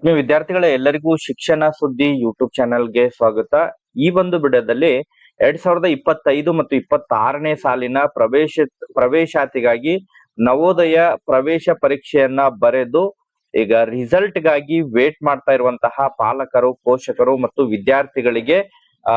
ವಿದ್ಯಾರ್ಥಿಗಳ ಎಲ್ಲರಿಗೂ ಶಿಕ್ಷಣ ಸುದ್ದಿ ಯೂಟ್ಯೂಬ್ ಚಾನೆಲ್ಗೆ ಸ್ವಾಗತ. ಈ ಒಂದು ವಿಡಿಯೋದಲ್ಲಿ 2025 ಮತ್ತು 26ನೇ ಸಾಲಿನ ಪ್ರವೇಶಾತಿಗಾಗಿ ನವೋದಯ ಪ್ರವೇಶ ಪರೀಕ್ಷೆಯನ್ನ ಬರೆದು ಈಗ ರಿಸಲ್ಟ್ ಗಾಗಿ ವೇಟ್ ಮಾಡ್ತಾ ಇರುವಂತಹ ಪಾಲಕರು, ಪೋಷಕರು ಮತ್ತು ವಿದ್ಯಾರ್ಥಿಗಳಿಗೆ ಆ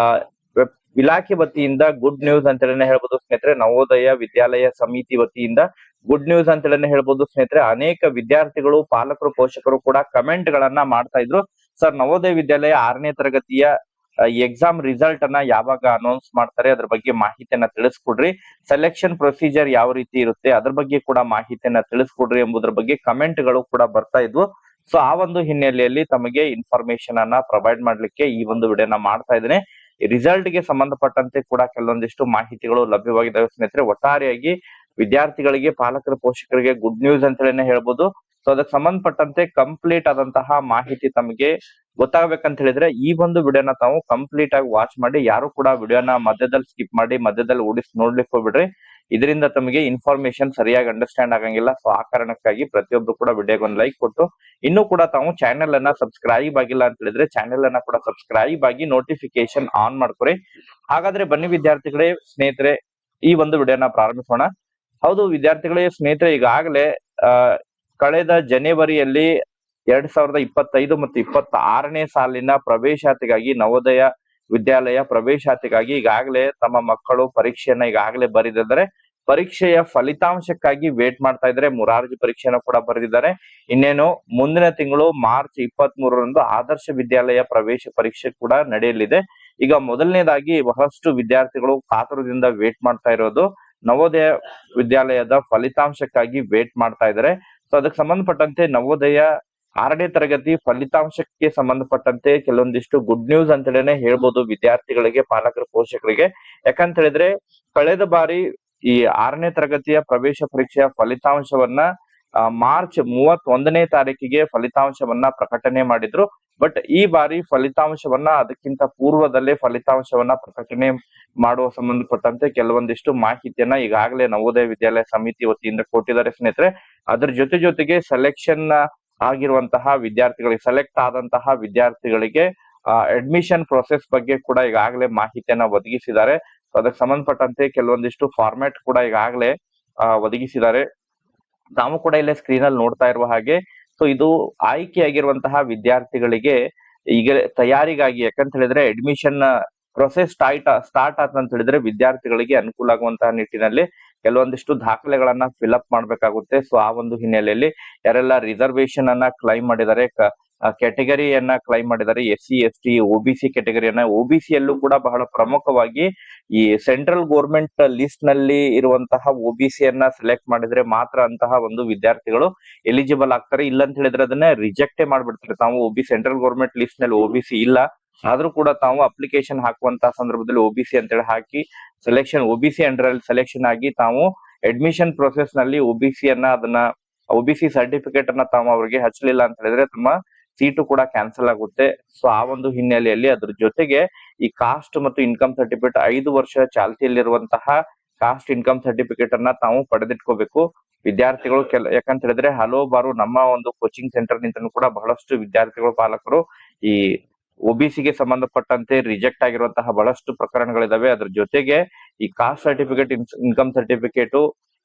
ಇಲಾಖೆ ವತಿಯಿಂದ ಗುಡ್ ನ್ಯೂಸ್ ಅಂತ ಹೇಳ್ಬೋದು ಸ್ನೇಹಿತರೆ. ನವೋದಯ ವಿದ್ಯಾಲಯ ಸಮಿತಿ ವತಿಯಿಂದ ಗುಡ್ ನ್ಯೂಸ್ ಅಂತ ಹೇಳ್ಬೋದು ಸ್ನೇಹಿತರೆ. ಅನೇಕ ವಿದ್ಯಾರ್ಥಿಗಳು, ಪಾಲಕರು, ಪೋಷಕರು ಕೂಡ ಕಮೆಂಟ್ ಗಳನ್ನ ಮಾಡ್ತಾ ಇದ್ರು. ಸರ್, ನವೋದಯ ವಿದ್ಯಾಲಯ 6ನೇ ತರಗತಿಯ ಎಕ್ಸಾಮ್ ರಿಸಲ್ಟ್ ಅನ್ನ ಯಾವಾಗ ಅನೌನ್ಸ್ ಮಾಡ್ತಾರೆ, ಅದ್ರ ಬಗ್ಗೆ ಮಾಹಿತಿಯನ್ನ ತಿಳಿಸ್ಕೊಡ್ರಿ. ಸೆಲೆಕ್ಷನ್ ಪ್ರೊಸೀಜರ್ ಯಾವ ರೀತಿ ಇರುತ್ತೆ, ಅದ್ರ ಬಗ್ಗೆ ಕೂಡ ಮಾಹಿತಿಯನ್ನ ತಿಳಿಸ್ಕೊಡ್ರಿ ಎಂಬುದ್ರ ಬಗ್ಗೆ ಕಮೆಂಟ್ ಗಳು ಕೂಡ ಬರ್ತಾ ಇದ್ವು. ಸೊ ಆ ಒಂದು ಹಿನ್ನೆಲೆಯಲ್ಲಿ ತಮಗೆ ಇನ್ಫಾರ್ಮೇಶನ್ ಅನ್ನ ಪ್ರೊವೈಡ್ ಮಾಡ್ಲಿಕ್ಕೆ ಈ ಒಂದು ವಿಡಿಯೋನ ಮಾಡ್ತಾ ಇದ್ದೇನೆ. ರಿಸಲ್ಟ್ ಗೆ ಸಂಬಂಧಪಟ್ಟಂತೆ ಕೂಡ ಕೆಲವೊಂದಿಷ್ಟು ಮಾಹಿತಿಗಳು ಲಭ್ಯವಾಗಿದ್ದಾವೆ ಸ್ನೇಹಿತರೆ. ಒಟ್ಟಾರೆಯಾಗಿ ವಿದ್ಯಾರ್ಥಿಗಳಿಗೆ, ಪಾಲಕರ, ಪೋಷಕರಿಗೆ ಗುಡ್ ನ್ಯೂಸ್ ಅಂತ ಹೇಳ್ಬೋದು. ಸೊ ಅದಕ್ಕೆ ಸಂಬಂಧಪಟ್ಟಂತೆ ಕಂಪ್ಲೀಟ್ ಆದಂತಹ ಮಾಹಿತಿ ತಮಗೆ ಗೊತ್ತಾಗಬೇಕಂತ ಹೇಳಿದ್ರೆ ಈ ಒಂದು ವಿಡಿಯೋನ ತಾವು ಕಂಪ್ಲೀಟ್ ಆಗಿ ವಾಚ್ ಮಾಡಿ. ಯಾರು ಕೂಡ ವಿಡಿಯೋನ ಮಧ್ಯದಲ್ಲಿ ಸ್ಕಿಪ್ ಮಾಡಿ ಮಧ್ಯದಲ್ಲಿ ಓಡಿಸಿ ನೋಡ್ಲಿಕ್ಕೆ ಹೋಗ್ಬಿಡ್ರಿ. ಇದರಿಂದ ತಮಗೆ ಇನ್ಫಾರ್ಮೇಶನ್ ಸರಿಯಾಗಿ ಅಂಡರ್ಸ್ಟ್ಯಾಂಡ್ ಆಗಂಗಿಲ್ಲ. ಸೊ ಆ ಕಾರಣಕ್ಕಾಗಿ ಪ್ರತಿಯೊಬ್ರು ಕೂಡ ವಿಡಿಯೋಗೆ ಒಂದು ಲೈಕ್ ಕೊಟ್ಟು, ಇನ್ನೂ ಕೂಡ ತಾವು ಚಾನೆಲ್ ಅನ್ನ ಸಬ್ಸ್ಕ್ರೈಬ್ ಆಗಿಲ್ಲ ಅಂತ ಹೇಳಿದ್ರೆ ಚಾನೆಲ್ ಅನ್ನ ಕೂಡ ಸಬ್ಸ್ಕ್ರೈಬ್ ಆಗಿ ನೋಟಿಫಿಕೇಶನ್ ಆನ್ ಮಾಡ್ಕೊರಿ. ಹಾಗಾದ್ರೆ ಬನ್ನಿ ವಿದ್ಯಾರ್ಥಿಗಳೇ, ಸ್ನೇಹಿತರೆ, ಈ ಒಂದು ವಿಡಿಯೋನ ಪ್ರಾರಂಭಿಸೋಣ. ಹೌದು ವಿದ್ಯಾರ್ಥಿಗಳೇ, ಸ್ನೇಹಿತರೆ, ಈಗಾಗಲೇ ಕಳೆದ ಜನವರಿಯಲ್ಲಿ 2025 ಮತ್ತು 26ನೇ ಸಾಲಿನ ಪ್ರವೇಶಾತಿಗಾಗಿ ನವೋದಯ ವಿದ್ಯಾಲಯ ಪ್ರವೇಶಾತಿಗಾಗಿ ಈಗಾಗಲೇ ತಮ್ಮ ಮಕ್ಕಳು ಪರೀಕ್ಷೆಯನ್ನ ಈಗಾಗಲೇ ಬರೆದಿದ್ದಾರೆ. ಪರೀಕ್ಷೆಯ ಫಲಿತಾಂಶಕ್ಕಾಗಿ ವೇಟ್ ಮಾಡ್ತಾ ಇದ್ದಾರೆ. ಮುರಾರ್ಜಿ ಪರೀಕ್ಷೆಯನ್ನು ಕೂಡ ಬರೆದಿದ್ದಾರೆ. ಇನ್ನೇನು ಮುಂದಿನ ತಿಂಗಳು ಮಾರ್ಚ್ 23ರಂದು ಆದರ್ಶ ವಿದ್ಯಾಲಯ ಪ್ರವೇಶ ಪರೀಕ್ಷೆ ಕೂಡ ನಡೆಯಲಿದೆ. ಈಗ ಮೊದಲನೇದಾಗಿ ಬಹಳಷ್ಟು ವಿದ್ಯಾರ್ಥಿಗಳು ಕಾತುರದಿಂದ ವೇಟ್ ಮಾಡ್ತಾ ಇರೋದು ನವೋದಯ ವಿದ್ಯಾಲಯದ ಫಲಿತಾಂಶಕ್ಕಾಗಿ ವೇಟ್ ಮಾಡ್ತಾ ಇದ್ದಾರೆ. ಸೊ ಅದಕ್ಕೆ ಸಂಬಂಧಪಟ್ಟಂತೆ ನವೋದಯ 6ನೇ ತರಗತಿ ಫಲಿತಾಂಶಕ್ಕೆ ಸಂಬಂಧಪಟ್ಟಂತೆ ಕೆಲವೊಂದಿಷ್ಟು ಗುಡ್ ನ್ಯೂಸ್ ಅಂತೇಳಿ ಹೇಳ್ಬೋದು ವಿದ್ಯಾರ್ಥಿಗಳಿಗೆ, ಪಾಲಕರ, ಪೋಷಕರಿಗೆ. ಯಾಕಂತ ಹೇಳಿದ್ರೆ ಕಳೆದ ಬಾರಿ ಈ 6ನೇ ತರಗತಿಯ ಪ್ರವೇಶ ಪರೀಕ್ಷೆಯ ಫಲಿತಾಂಶವನ್ನ ಮಾರ್ಚ್ 31ನೇ ತಾರೀಕಿಗೆ ಫಲಿತಾಂಶವನ್ನ ಪ್ರಕಟಣೆ ಮಾಡಿದ್ರು. ಬಟ್ ಈ ಬಾರಿ ಫಲಿತಾಂಶವನ್ನ ಅದಕ್ಕಿಂತ ಪೂರ್ವದಲ್ಲೇ ಫಲಿತಾಂಶವನ್ನ ಪ್ರಕಟಣೆ ಮಾಡುವ ಸಂಬಂಧಪಟ್ಟಂತೆ ಕೆಲವೊಂದಿಷ್ಟು ಮಾಹಿತಿಯನ್ನ ಈಗಾಗಲೇ ನವೋದಯ ವಿದ್ಯಾಲಯ ಸಮಿತಿ ವತಿಯಿಂದ ಕೊಟ್ಟಿದ್ದಾರೆ ಸ್ನೇಹಿತರೆ. ಅದ್ರ ಜೊತೆಗೆ ಸೆಲೆಕ್ಷನ್ ಆಗಿರುವಂತಹ ವಿದ್ಯಾರ್ಥಿಗಳಿಗೆ, ಸೆಲೆಕ್ಟ್ ಆದಂತಹ ವಿದ್ಯಾರ್ಥಿಗಳಿಗೆ ಅಡ್ಮಿಷನ್ ಪ್ರೊಸೆಸ್ ಬಗ್ಗೆ ಕೂಡ ಈಗಾಗಲೇ ಮಾಹಿತಿಯನ್ನ ಒದಗಿಸಿದ್ದಾರೆ. ಅದಕ್ಕೆ ಸಂಬಂಧಪಟ್ಟಂತೆ ಕೆಲವೊಂದಿಷ್ಟು ಫಾರ್ಮ್ಯಾಟ್ ಕೂಡ ಈಗಾಗಲೇ ಒದಗಿಸಿದ್ದಾರೆ. ನಾವು ಕೂಡ ಇಲ್ಲೇ ಸ್ಕ್ರೀನ್ ಅಲ್ಲಿ ನೋಡ್ತಾ ಇರುವ ಹಾಗೆ. ಸೊ ಇದು ಆಯ್ಕೆಯಾಗಿರುವಂತಹ ವಿದ್ಯಾರ್ಥಿಗಳಿಗೆ ಈಗ ತಯಾರಿಗಾಗಿ, ಯಾಕಂತ ಹೇಳಿದ್ರೆ ಅಡ್ಮಿಷನ್ ಪ್ರೊಸೆಸ್ ಸ್ಟಾರ್ಟ್ ಆತ ಹೇಳಿದ್ರೆ ವಿದ್ಯಾರ್ಥಿಗಳಿಗೆ ಅನುಕೂಲ ಆಗುವಂತಹ ನಿಟ್ಟಿನಲ್ಲಿ ಕೆಲವೊಂದಿಷ್ಟು ದಾಖಲೆಗಳನ್ನ ಫಿಲ್ಅಪ್ ಮಾಡ್ಬೇಕಾಗುತ್ತೆ. ಸೊ ಆ ಒಂದು ಹಿನ್ನೆಲೆಯಲ್ಲಿ ಯಾರೆಲ್ಲ ರಿಸರ್ವೇಶನ್ ಅನ್ನ ಕ್ಲೈಮ್ ಮಾಡಿದ್ದಾರೆ, ಕ್ಯಾಟಗರಿಯನ್ನ ಕ್ಲೈಮ್ ಮಾಡಿದ್ದಾರೆ, SC ST OBC ಕ್ಯಾಟಗರಿಯನ್ನ, OBC ಯಲ್ಲೂ ಕೂಡ ಬಹಳ ಪ್ರಮುಖವಾಗಿ ಈ ಸೆಂಟ್ರಲ್ ಗೋರ್ಮೆಂಟ್ ಲಿಸ್ಟ್ ನಲ್ಲಿ ಇರುವಂತಹ OBC ಯನ್ನ ಸೆಲೆಕ್ಟ್ ಮಾಡಿದ್ರೆ ಮಾತ್ರ ಅಂತಹ ಒಂದು ವಿದ್ಯಾರ್ಥಿಗಳು ಎಲಿಜಿಬಲ್ ಆಗ್ತಾರೆ. ಇಲ್ಲ ಅಂತ ಹೇಳಿದ್ರೆ ಅದನ್ನ ರಿಜೆಕ್ಟೇ ಮಾಡ್ಬಿಡ್ತಾರೆ. ತಾವು ಸೆಂಟ್ರಲ್ ಗೋರ್ಮೆಂಟ್ ಲಿಸ್ಟ್ ನಲ್ಲಿ OBC ಇಲ್ಲ ಆದ್ರೂ ಕೂಡ ತಾವು ಅಪ್ಲಿಕೇಶನ್ ಹಾಕುವಂತಹ ಸಂದರ್ಭದಲ್ಲಿ OBC ಅಂತೇಳಿ ಹಾಕಿ OBC ಅಂಡರ್ ಅಲ್ಲಿ ಸೆಲೆಕ್ಷನ್ ಆಗಿ ತಾವು ಅಡ್ಮಿಷನ್ ಪ್ರೊಸೆಸ್ ನಲ್ಲಿ ಅದನ್ನ OBC ಸರ್ಟಿಫಿಕೇಟ್ ಅನ್ನ ತಾವು ಅವರಿಗೆ ಹಚ್ಚಲಿಲ್ಲ ಅಂತ ಹೇಳಿದ್ರೆ ತಮ್ಮ ಸೀಟು ಕೂಡ ಕ್ಯಾನ್ಸಲ್ ಆಗುತ್ತೆ. ಸೊ ಆ ಒಂದು ಹಿನ್ನೆಲೆಯಲ್ಲಿ ಅದ್ರ ಜೊತೆಗೆ ಈ ಕಾಸ್ಟ್ ಮತ್ತು ಇನ್ಕಮ್ ಸರ್ಟಿಫಿಕೇಟ್ 5 ವರ್ಷ ಚಾಲ್ತಿಯಲ್ಲಿರುವಂತಹ ಕಾಸ್ಟ್ ಇನ್ಕಮ್ ಸರ್ಟಿಫಿಕೇಟ್ ಅನ್ನ ತಾವು ಪಡೆದಿಟ್ಕೋಬೇಕು ವಿದ್ಯಾರ್ಥಿಗಳು. ಯಾಕಂತ ಹೇಳಿದ್ರೆ ಹಲವಾರು ನಮ್ಮ ಒಂದು ಕೋಚಿಂಗ್ ಸೆಂಟರ್ ನಿಂತ ಕೂಡ ಬಹಳಷ್ಟು ವಿದ್ಯಾರ್ಥಿಗಳು, ಪಾಲಕರು ಈ OBC ಗೆ ಸಂಬಂಧಪಟ್ಟಂತೆ ರಿಜೆಕ್ಟ್ ಆಗಿರುವಂತಹ ಬಹಳಷ್ಟು ಪ್ರಕರಣಗಳಿದಾವೆ. ಅದ್ರ ಜೊತೆಗೆ ಈ ಕಾಸ್ಟ್ ಸರ್ಟಿಫಿಕೇಟ್, ಇನ್ಕಮ್ ಸರ್ಟಿಫಿಕೇಟ್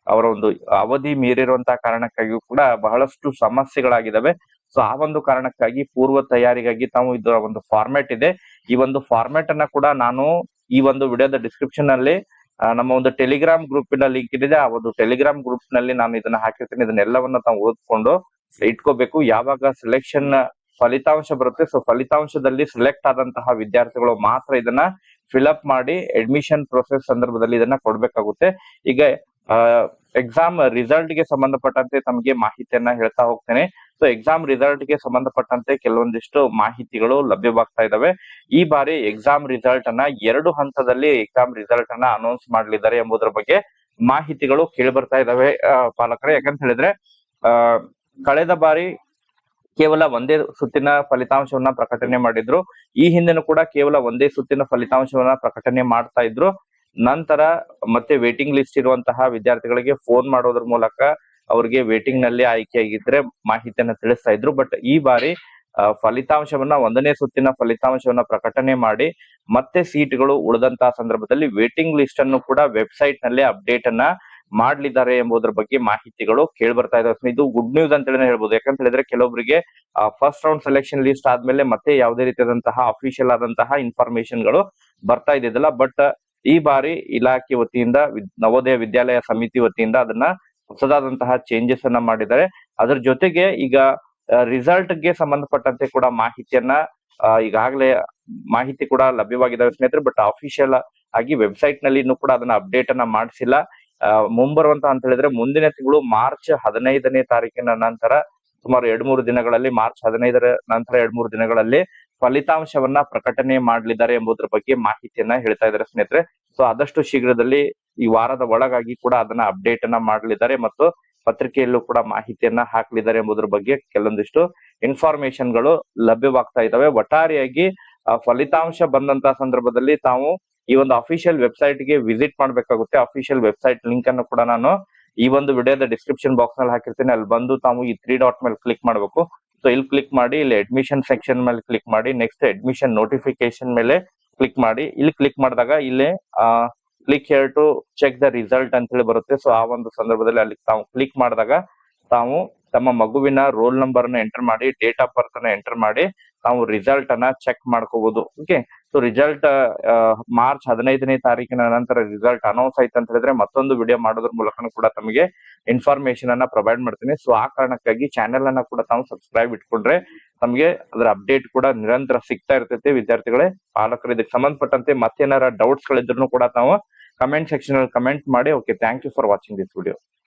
ಅವರ ಒಂದು ಅವಧಿ ಮೀರಿರುವಂತಹ ಕಾರಣಕ್ಕಾಗಿ ಕೂಡ ಬಹಳಷ್ಟು ಸಮಸ್ಯೆಗಳಾಗಿದ್ದಾವೆ. ಸೊ ಆ ಒಂದು ಕಾರಣಕ್ಕಾಗಿ ಪೂರ್ವ ತಯಾರಿಗಾಗಿ ತಾವು ಇದರ ಒಂದು ಫಾರ್ಮ್ಯಾಟ್ ಇದೆ. ಈ ಒಂದು ಫಾರ್ಮ್ಯಾಟ್ ಅನ್ನ ಕೂಡ ನಾನು ಈ ಒಂದು ವಿಡಿಯೋದ ಡಿಸ್ಕ್ರಿಪ್ಷನ್ ನಲ್ಲಿ ನಮ್ಮ ಒಂದು ಟೆಲಿಗ್ರಾಮ್ ಗ್ರೂಪಿನ ಲಿಂಕ್ ಇದೆ. ಆ ಒಂದು ಟೆಲಿಗ್ರಾಮ್ ಗ್ರೂಪ್ ನಲ್ಲಿ ನಾನು ಇದನ್ನ ಹಾಕಿರ್ತೀನಿ. ಇದನ್ನೆಲ್ಲವನ್ನ ತಾವು ಓದ್ಕೊಂಡು ಇಟ್ಕೋಬೇಕು. ಯಾವಾಗ ಸೆಲೆಕ್ಷನ್ ಫಲಿತಾಂಶ ಬರುತ್ತೆ, ಸೊ ಫಲಿತಾಂಶದಲ್ಲಿ ಸೆಲೆಕ್ಟ್ ಆದಂತಹ ವಿದ್ಯಾರ್ಥಿಗಳು ಮಾತ್ರ ಇದನ್ನ ಫಿಲ್ಅಪ್ ಮಾಡಿ ಅಡ್ಮಿಷನ್ ಪ್ರೊಸೆಸ್ ಸಂದರ್ಭದಲ್ಲಿ ಇದನ್ನ ಕೊಡ್ಬೇಕಾಗುತ್ತೆ. ಈಗ ಎಕ್ಸಾಮ್ ರಿಸಲ್ಟ್ ಗೆ ಸಂಬಂಧಪಟ್ಟಂತೆ ತಮಗೆ ಮಾಹಿತಿಯನ್ನ ಹೇಳ್ತಾ ಹೋಗ್ತೇನೆ. ಸೊ ಎಕ್ಸಾಮ್ ರಿಸಲ್ಟ್ ಗೆ ಸಂಬಂಧಪಟ್ಟಂತೆ ಕೆಲವೊಂದಿಷ್ಟು ಮಾಹಿತಿಗಳು ಲಭ್ಯವಾಗ್ತಾ ಇದಾವೆ. ಈ ಬಾರಿ ಎಕ್ಸಾಮ್ ರಿಸಲ್ಟ್ ಅನ್ನ 2 ಹಂತದಲ್ಲಿ ಎಕ್ಸಾಮ್ ರಿಸಲ್ಟ್ ಅನ್ನ ಅನೌನ್ಸ್ ಮಾಡಲಿದ್ದಾರೆ ಎಂಬುದರ ಬಗ್ಗೆ ಮಾಹಿತಿಗಳು ಕೇಳಿ ಬರ್ತಾ ಇದಾವೆ ಪಾಲಕರೇ. ಯಾಕಂತ ಹೇಳಿದ್ರೆ ಕಳೆದ ಬಾರಿ ಕೇವಲ ಒಂದೇ ಸುತ್ತಿನ ಫಲಿತಾಂಶವನ್ನ ಪ್ರಕಟಣೆ ಮಾಡಿದ್ರು. ಈ ಹಿಂದೆನೂ ಕೂಡ ಕೇವಲ ಒಂದೇ ಸುತ್ತಿನ ಫಲಿತಾಂಶವನ್ನ ಪ್ರಕಟಣೆ ಮಾಡ್ತಾ ಇದ್ರು. ನಂತರ ಮತ್ತೆ ವೇಟಿಂಗ್ ಲಿಸ್ಟ್ ಇರುವಂತಹ ವಿದ್ಯಾರ್ಥಿಗಳಿಗೆ ಫೋನ್ ಮಾಡೋದ್ರ ಮೂಲಕ ಅವರಿಗೆ ವೇಟಿಂಗ್ ನಲ್ಲಿ ಆಯ್ಕೆಯಾಗಿದ್ರೆ ಮಾಹಿತಿಯನ್ನ ತಿಳಿಸ್ತಾ ಇದ್ರು. ಬಟ್ ಈ ಬಾರಿ ಫಲಿತಾಂಶವನ್ನ 1ನೇ ಸುತ್ತಿನ ಫಲಿತಾಂಶವನ್ನ ಪ್ರಕಟಣೆ ಮಾಡಿ ಮತ್ತೆ ಸೀಟ್ಗಳು ಉಳಿದಂತಹ ಸಂದರ್ಭದಲ್ಲಿ ವೇಟಿಂಗ್ ಲಿಸ್ಟ್ ಅನ್ನು ಕೂಡ ವೆಬ್ಸೈಟ್ ನಲ್ಲಿ ಅಪ್ಡೇಟ್ ಅನ್ನ ಮಾಡ್ಲಿದ್ದಾರೆ ಎಂಬುದರ ಬಗ್ಗೆ ಮಾಹಿತಿಗಳು ಕೇಳಿ ಬರ್ತಾ ಇದಾವೆ. ಇದು ಗುಡ್ ನ್ಯೂಸ್ ಅಂತ ಹೇಳಿ ಹೇಳ್ಬೋದು. ಯಾಕಂತ ಹೇಳಿದ್ರೆ ಕೆಲವೊಬ್ಬರಿಗೆ ಫಸ್ಟ್ ರೌಂಡ್ ಸೆಲೆಕ್ಷನ್ ಲಿಸ್ಟ್ ಆದ್ಮೇಲೆ ಮತ್ತೆ ಯಾವುದೇ ರೀತಿಯಾದಂತಹ ಅಫಿಷಿಯಲ್ ಆದಂತಹ ಇನ್ಫಾರ್ಮೇಶನ್ ಗಳು ಬರ್ತಾ ಇದ್ದಿದ್ದಲ್ಲ. ಬಟ್ ಈ ಬಾರಿ ಇಲಾಖೆ ವತಿಯಿಂದ ನವೋದಯ ವಿದ್ಯಾಲಯ ಸಮಿತಿ ವತಿಯಿಂದ ಅದನ್ನ ಹೊಸದಾದಂತಹ ಚೇಂಜಸ್ ಅನ್ನ ಮಾಡಿದ್ದಾರೆ. ಅದರ ಜೊತೆಗೆ ಈಗ ರಿಸಲ್ಟ್ ಗೆ ಸಂಬಂಧಪಟ್ಟಂತೆ ಕೂಡ ಮಾಹಿತಿಯನ್ನ ಈಗಾಗಲೇ ಮಾಹಿತಿ ಕೂಡ ಲಭ್ಯವಾಗಿದ್ದಾವೆ ಸ್ನೇಹಿತರೆ. ಬಟ್ ಅಫಿಷಿಯಲ್ ಆಗಿ ವೆಬ್ಸೈಟ್ ನಲ್ಲಿ ಇನ್ನೂ ಕೂಡ ಅದನ್ನ ಅಪ್ಡೇಟ್ ಅನ್ನ ಮಾಡಿಸಿಲ್ಲ. ಮುಂಬರುವಂತ ಅಂತ ಹೇಳಿದ್ರೆ ಮುಂದಿನ ತಿಂಗಳು ಮಾರ್ಚ್ 15ನೇ ತಾರೀಕಿನ ನಂತರ ಸುಮಾರು 2-3 ದಿನಗಳಲ್ಲಿ, ಮಾರ್ಚ್ 15ರ ನಂತರ 2-3 ದಿನಗಳಲ್ಲಿ ಫಲಿತಾಂಶವನ್ನ ಪ್ರಕಟಣೆ ಮಾಡಲಿದ್ದಾರೆ ಎಂಬುದರ ಬಗ್ಗೆ ಮಾಹಿತಿಯನ್ನ ಹೇಳ್ತಾ ಇದ್ದಾರೆ ಸ್ನೇಹಿತರೆ. ಸೊ ಆದಷ್ಟು ಶೀಘ್ರದಲ್ಲಿ ಈ ವಾರದ ಒಳಗಾಗಿ ಕೂಡ ಅದನ್ನ ಅಪ್ಡೇಟ್ ಅನ್ನ ಮಾಡಲಿದ್ದಾರೆ ಮತ್ತು ಪತ್ರಿಕೆಯಲ್ಲೂ ಕೂಡ ಮಾಹಿತಿಯನ್ನ ಹಾಕಲಿದ್ದಾರೆ ಎಂಬುದರ ಬಗ್ಗೆ ಕೆಲವೊಂದಿಷ್ಟು ಇನ್ಫಾರ್ಮೇಶನ್ ಗಳು ಲಭ್ಯವಾಗ್ತಾ ಇದಾವೆ. ಒಟ್ಟಾರೆಯಾಗಿ ಫಲಿತಾಂಶ ಬಂದಂತಹ ಸಂದರ್ಭದಲ್ಲಿ ತಾವು ಈ ಒಂದು ಅಫಿಷಿಯಲ್ ವೆಬ್ಸೈಟ್ ಗೆ ವಿಸಿಟ್ ಮಾಡ್ಬೇಕಾಗುತ್ತೆ. ಅಫಿಷಿಯಲ್ ವೆಬ್ಸೈಟ್ ಲಿಂಕ್ ಅನ್ನು ಕೂಡ ನಾನು ಈ ಒಂದು ವಿಡಿಯೋದ ಡಿಸ್ಕ್ರಿಪ್ಷನ್ ಬಾಕ್ಸ್ ನಲ್ಲಿ ಹಾಕಿರ್ತೀನಿ. ಅಲ್ಲಿ ಬಂದು ತಾವು ಈ 3 ಡಾಟ್ ಮೇಲೆ ಕ್ಲಿಕ್ ಮಾಡಬೇಕು. ಸೊ ಇಲ್ಲಿ ಕ್ಲಿಕ್ ಮಾಡಿ, ಇಲ್ಲಿ ಅಡ್ಮಿಷನ್ ಸೆಕ್ಷನ್ ಮೇಲೆ ಕ್ಲಿಕ್ ಮಾಡಿ, ನೆಕ್ಸ್ಟ್ ಅಡ್ಮಿಷನ್ ನೋಟಿಫಿಕೇಶನ್ ಮೇಲೆ ಕ್ಲಿಕ್ ಮಾಡಿ. ಇಲ್ಲಿ ಕ್ಲಿಕ್ ಮಾಡಿದಾಗ ಇಲ್ಲಿ click here to check the result ಅಂತ ಹೇಳಿ ಬರುತ್ತೆ. ಸೊ ಆ ಒಂದು ಸಂದರ್ಭದಲ್ಲಿ ಅಲ್ಲಿ ತಾವು ಕ್ಲಿಕ್ ಮಾಡಿದಾಗ ತಾವು ತಮ್ಮ ಮಗುವಿನ ರೋಲ್ ನಂಬರ್ ಅನ್ನ ಎಂಟರ್ ಮಾಡಿ, ಡೇಟ್ ಆಫ್ ಬರ್ತ್ ಅನ್ನ ಎಂಟರ್ ಮಾಡಿ ತಾವು ರಿಸಲ್ಟ್ ಅನ್ನ ಚೆಕ್ ಮಾಡ್ಕೋಬಹುದು. ಓಕೆ, ಸೊ ರಿಸಲ್ಟ್ ಮಾರ್ಚ್ 15ನೇ ತಾರೀಕಿನ ನಂತರ ರಿಸಲ್ಟ್ ಅನೌನ್ಸ್ ಆಯ್ತು ಅಂತ ಹೇಳಿದ್ರೆ ಮತ್ತೊಂದು ವಿಡಿಯೋ ಮಾಡೋದ್ರ ಮೂಲಕ ಕೂಡ ತಮಗೆ ಇನ್ಫಾರ್ಮೇಶನ್ ಅನ್ನ ಪ್ರೊವೈಡ್ ಮಾಡ್ತೀನಿ. ಸೊ ಆ ಕಾರಣಕ್ಕಾಗಿ ಚಾನೆಲ್ ಅನ್ನ ಕೂಡ ತಾವು ಸಬ್ಸ್ಕ್ರೈಬ್ ಇಟ್ಕೊಂಡ್ರೆ ತಮಗೆ ಅದರ ಅಪ್ಡೇಟ್ ಕೂಡ ನಿರಂತರ ಸಿಗ್ತಾ ಇರ್ತೈತೆ. ವಿದ್ಯಾರ್ಥಿಗಳೇ, ಪಾಲಕರು ಇದಕ್ಕೆ ಸಂಬಂಧಪಟ್ಟಂತೆ ಮತ್ತೇನಾರ ಡೌಟ್ಸ್ ಗಳಿದ್ರು ಕೂಡ ತಾವು ಕಮೆಂಟ್ ಸೆಕ್ಷನ್ ಅಲ್ಲಿ ಕಮೆಂಟ್ ಮಾಡಿ. Okay, thank you for watching this video.